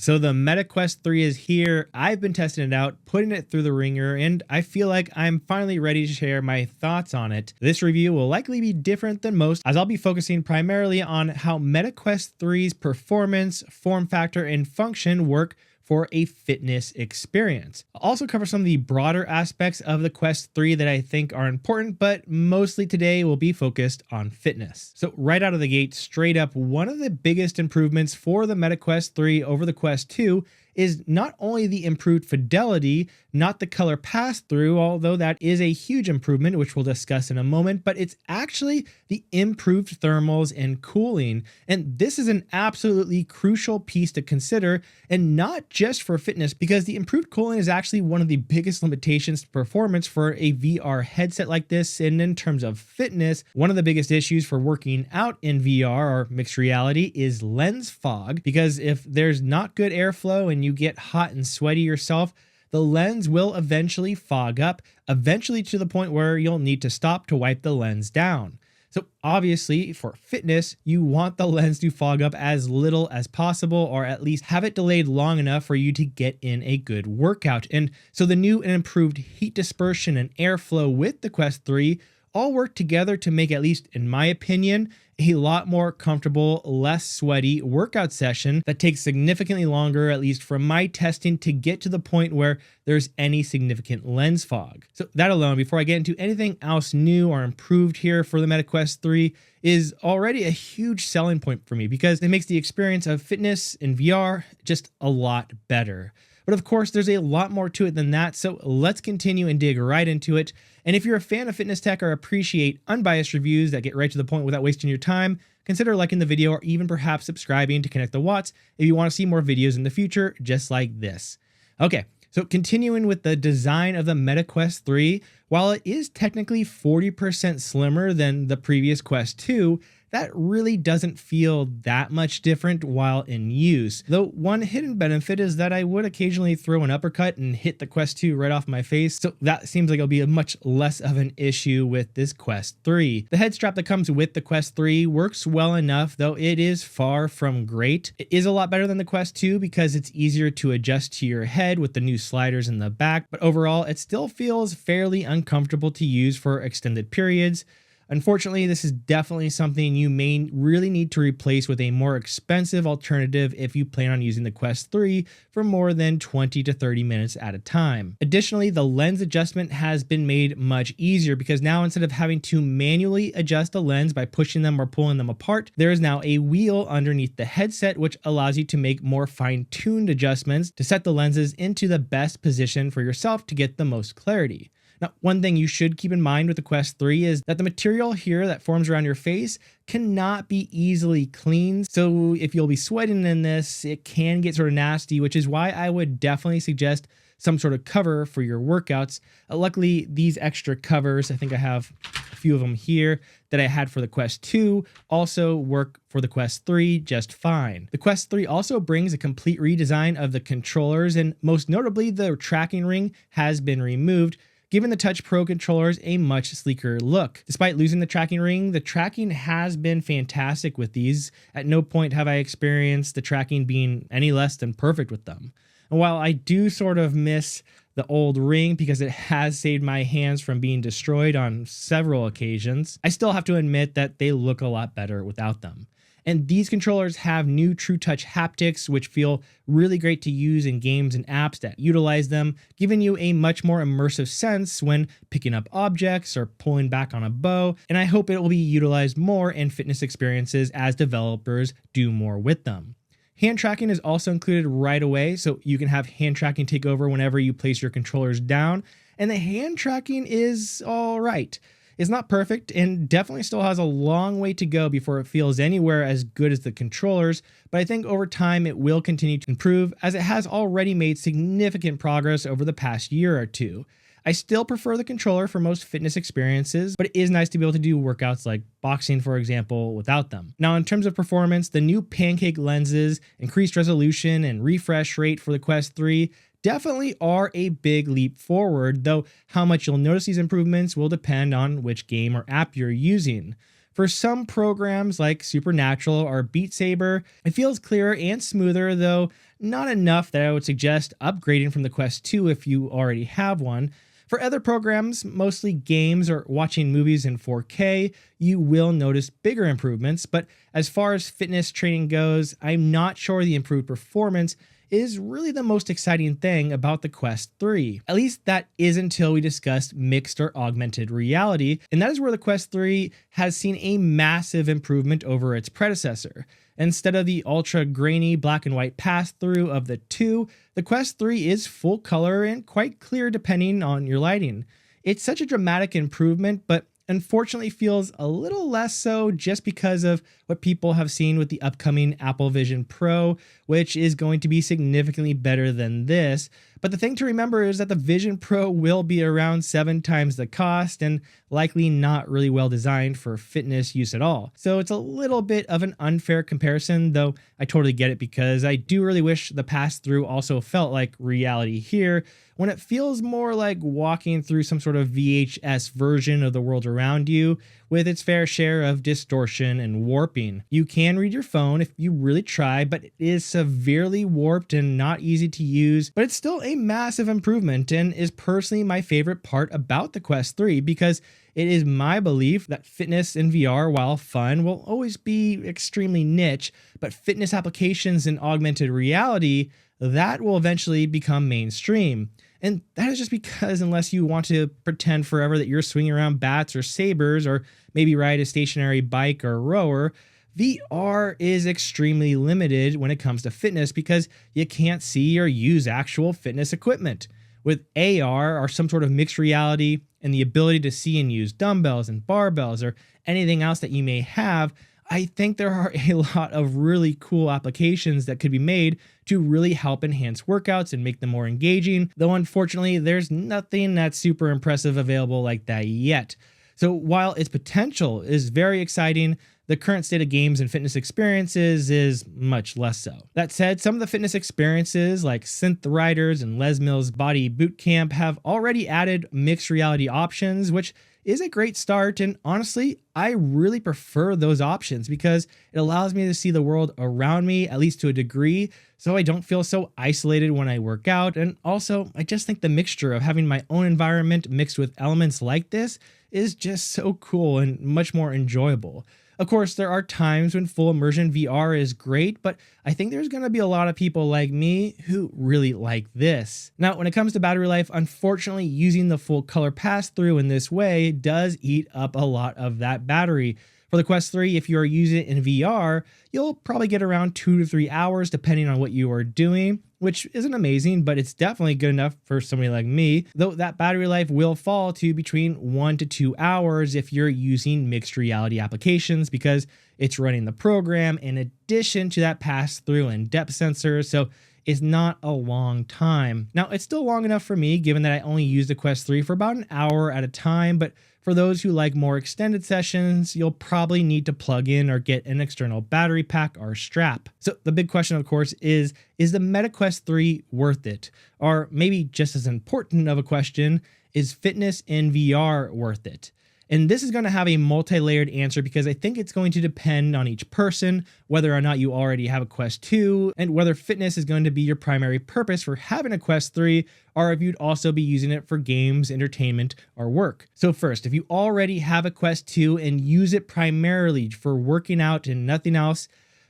So the Meta Quest 3 is here. I've been testing it out, putting it through the ringer, and I feel like I'm finally ready to share my thoughts on it. This review will likely be different than most, as I'll be focusing primarily on how Meta Quest 3's performance, form factor, and function work for a fitness experience. I'll also cover some of the broader aspects of the Quest 3 that I think are important, but mostly today will be focused on fitness. So right out of the gate, straight up, one of the biggest improvements for the Meta Quest 3 over the Quest 2 is not only the improved fidelity, not the color pass-through, although that is a huge improvement, which we'll discuss in a moment, but it's actually the improved thermals and cooling. And this is an absolutely crucial piece to consider, and not just for fitness, because the improved cooling is actually one of the biggest limitations to performance for a VR headset like this. And in terms of fitness, one of the biggest issues for working out in VR or mixed reality is lens fog, because if there's not good airflow and you get hot and sweaty yourself, the lens will eventually fog up, eventually to the point where you'll need to stop to wipe the lens down. So obviously for fitness, you want the lens to fog up as little as possible, or at least have it delayed long enough for you to get in a good workout. And so the new and improved heat dispersion and airflow with the Quest 3 all work together to make, at least in my opinion, a lot more comfortable, less sweaty workout session that takes significantly longer, at least from my testing, to get to the point where there's any significant lens fog. So that alone, before I get into anything else new or improved here for the Meta Quest 3, is already a huge selling point for me, because it makes the experience of fitness in VR just a lot better. But of course, there's a lot more to it than that, so let's continue and dig right into it. And if you're a fan of fitness tech or appreciate unbiased reviews that get right to the point without wasting your time, consider liking the video or even perhaps subscribing to Connect the Watts if you want to see more videos in the future just like this. Okay, so continuing with the design of the Meta Quest 3, while it is technically 40% slimmer than the previous Quest 2, that really doesn't feel that much different while in use. Though one hidden benefit is that I would occasionally throw an uppercut and hit the Quest 2 right off my face, so that seems like it'll be a much less of an issue with this Quest 3. The head strap that comes with the Quest 3 works well enough, though it is far from great. It is a lot better than the Quest 2 because it's easier to adjust to your head with the new sliders in the back, but overall it still feels fairly uncomfortable to use for extended periods. Unfortunately, this is definitely something you may really need to replace with a more expensive alternative if you plan on using the Quest 3 for more than 20 to 30 minutes at a time. Additionally, the lens adjustment has been made much easier, because now instead of having to manually adjust the lens by pushing them or pulling them apart, there is now a wheel underneath the headset which allows you to make more fine-tuned adjustments to set the lenses into the best position for yourself to get the most clarity. Now, one thing you should keep in mind with the Quest 3 is that the material here that forms around your face cannot be easily cleaned. So if you'll be sweating in this, it can get sort of nasty, which is why I would definitely suggest some sort of cover for your workouts. Luckily, these extra covers, I think I have a few of them here that I had for the Quest 2, also work for the Quest 3 just fine. The Quest 3 also brings a complete redesign of the controllers, and most notably, the tracking ring has been removed, giving the Touch Pro controllers a much sleeker look. Despite losing the tracking ring, the tracking has been fantastic with these. At no point have I experienced the tracking being any less than perfect with them. And while I do sort of miss the old ring because it has saved my hands from being destroyed on several occasions, I still have to admit that they look a lot better without them. And these controllers have new True Touch haptics, which feel really great to use in games and apps that utilize them, giving you a much more immersive sense when picking up objects or pulling back on a bow. And I hope it will be utilized more in fitness experiences as developers do more with them. Hand tracking is also included right away, so you can have hand tracking take over whenever you place your controllers down. And the hand tracking is all right. It's not perfect and definitely still has a long way to go before it feels anywhere as good as the controllers, but I think over time it will continue to improve, as it has already made significant progress over the past year or two. I still prefer the controller for most fitness experiences, but it is nice to be able to do workouts like boxing, for example, without them. Now, in terms of performance, the new pancake lenses, increased resolution, and refresh rate for the Quest 3 definitely are a big leap forward, though how much you'll notice these improvements will depend on which game or app you're using. For some programs like Supernatural or Beat Saber, it feels clearer and smoother, though not enough that I would suggest upgrading from the Quest 2 if you already have one. For other programs, mostly games or watching movies in 4K, you will notice bigger improvements, but as far as fitness training goes, I'm not sure the improved performance is really the most exciting thing about the Quest 3. At least that is until we discussed mixed or augmented reality, and that is where the Quest 3 has seen a massive improvement over its predecessor. Instead of the ultra grainy black and white pass-through of the 2, the Quest 3 is full color and quite clear depending on your lighting. It's such a dramatic improvement, but unfortunately feels a little less so just because of what people have seen with the upcoming Apple Vision Pro, which is going to be significantly better than this. But the thing to remember is that the Vision Pro will be around 7 times the cost and likely not really well designed for fitness use at all. So it's a little bit of an unfair comparison, though I totally get it because I do really wish the pass-through also felt like reality here, when it feels more like walking through some sort of VHS version of the world around you with its fair share of distortion and warping. You can read your phone if you really try, but it is severely warped and not easy to use, but it's still a massive improvement and is personally my favorite part about the Quest 3 because it is my belief that fitness in VR, while fun, will always be extremely niche, but fitness applications in augmented reality, that will eventually become mainstream. And that is just because unless you want to pretend forever that you're swinging around bats or sabers or maybe ride a stationary bike or rower, VR is extremely limited when it comes to fitness because you can't see or use actual fitness equipment. With AR or some sort of mixed reality and the ability to see and use dumbbells and barbells or anything else that you may have, I think there are a lot of really cool applications that could be made to really help enhance workouts and make them more engaging, though unfortunately there's nothing that's super impressive available like that yet. So while its potential is very exciting, the current state of games and fitness experiences is much less so. That said, some of the fitness experiences like Synth Riders and Les Mills Body Bootcamp have already added mixed reality options, which is a great start, and honestly, I really prefer those options because it allows me to see the world around me, at least to a degree, so I don't feel so isolated when I work out, and also, I just think the mixture of having my own environment mixed with elements like this is just so cool and much more enjoyable. Of course, there are times when full immersion VR is great, but I think there's going to be a lot of people like me who really like this. Now, when it comes to battery life, unfortunately, using the full color pass-through in this way does eat up a lot of that battery. For the Quest 3, if you are using it in VR, you'll probably get around 2 to 3 hours depending on what you are doing, which isn't amazing, but it's definitely good enough for somebody like me, though that battery life will fall to between 1 to 2 hours if you're using mixed reality applications because it's running the program in addition to that pass-through and depth sensor, so it's not a long time. Now, it's still long enough for me given that I only use the Quest 3 for about an hour at a time, but for those who like more extended sessions, you'll probably need to plug in or get an external battery pack or strap. So the big question, of course, is the Meta Quest 3 worth it? Or maybe just as important of a question, is fitness in VR worth it? And this is going to have a multi-layered answer because I think it's going to depend on each person, whether or not you already have a Quest 2, and whether fitness is going to be your primary purpose for having a Quest 3, or if you'd also be using it for games, entertainment, or work. So first, if you already have a Quest 2 and use it primarily for working out and nothing else,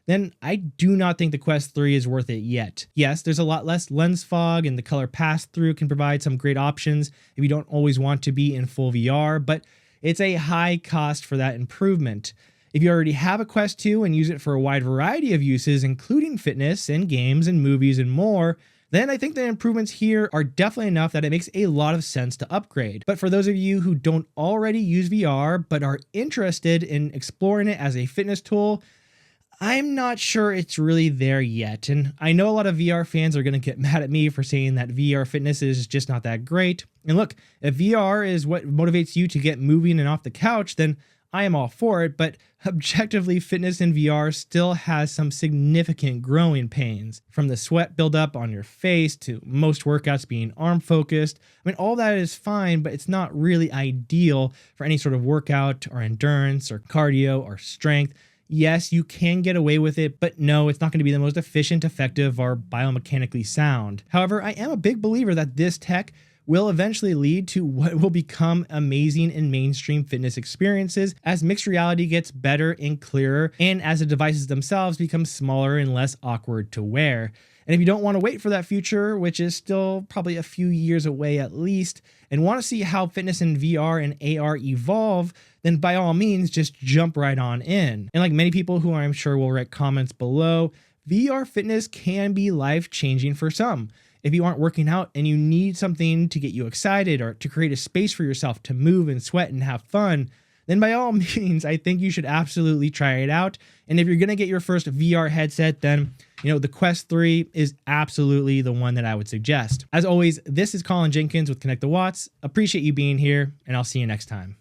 then I do not think the Quest 3 is worth it yet. Yes, there's a lot less lens fog and the color pass-through can provide some great options if you don't always want to be in full VR, but it's a high cost for that improvement. If you already have a Quest 2 and use it for a wide variety of uses, including fitness and games and movies and more, then I think the improvements here are definitely enough that it makes a lot of sense to upgrade. But for those of you who don't already use VR but are interested in exploring it as a fitness tool, I'm not sure it's really there yet, and I know a lot of VR fans are going to get mad at me for saying that VR fitness is just not that great. And look, if VR is what motivates you to get moving and off the couch, then I am all for it, but objectively, fitness in VR still has some significant growing pains. From the sweat buildup on your face to most workouts being arm focused, I mean, all that is fine, but it's not really ideal for any sort of workout or endurance or cardio or strength. yes, you can get away with it, but no, it's not going to be the most efficient, effective, or biomechanically sound. However, I am a big believer that this tech will eventually lead to what will become amazing and mainstream fitness experiences as mixed reality gets better and clearer, and as the devices themselves become smaller and less awkward to wear. And if you don't want to wait for that future, which is still probably a few years away at least, and want to see how fitness in VR and AR evolve, then by all means, just jump right on in. And like many people who I'm sure will write comments below, VR fitness can be life-changing for some. If you aren't working out and you need something to get you excited or to create a space for yourself to move and sweat and have fun, then by all means, I think you should absolutely try it out. And if you're going to get your first VR headset, then, the Quest 3 is absolutely the one that I would suggest. As always, this is Colin Jenkins with Connect the Watts. Appreciate you being here, and I'll see you next time.